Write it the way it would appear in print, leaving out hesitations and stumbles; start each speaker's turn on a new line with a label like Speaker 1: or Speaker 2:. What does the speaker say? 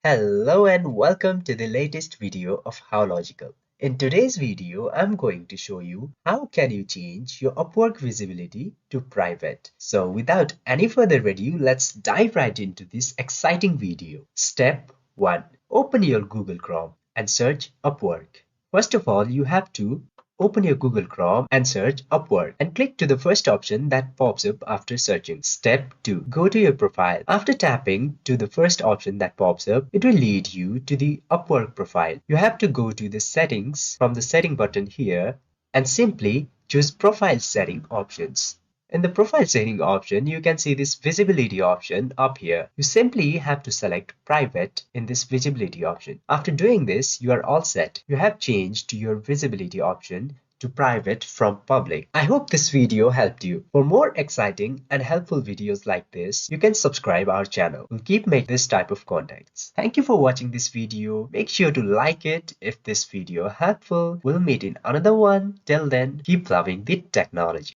Speaker 1: Hello and welcome to the latest video of How Logical. In today's video, I'm going to show you how can you change your Upwork visibility to private. So without any further ado, let's dive right into this exciting video. Step 1. Open your Google Chrome and search Upwork. First of all, you have to open your Google Chrome and search Upwork and click to the first option that pops up after searching. Step 2. Go to your profile. After tapping to the first option that pops up, it will lead you to the Upwork profile. You have to go to the settings from the setting button here and simply choose profile setting options. In the profile setting option, you can see this visibility option up here. You simply have to select private in this visibility option. After doing this, you are all set. You have changed your visibility option to private from public. I hope this video helped you. For more exciting and helpful videos like this, you can subscribe our channel. We'll keep making this type of contents. Thank you for watching this video. Make sure to like it if this video helpful. We'll meet in another one. Till then, keep loving the technology.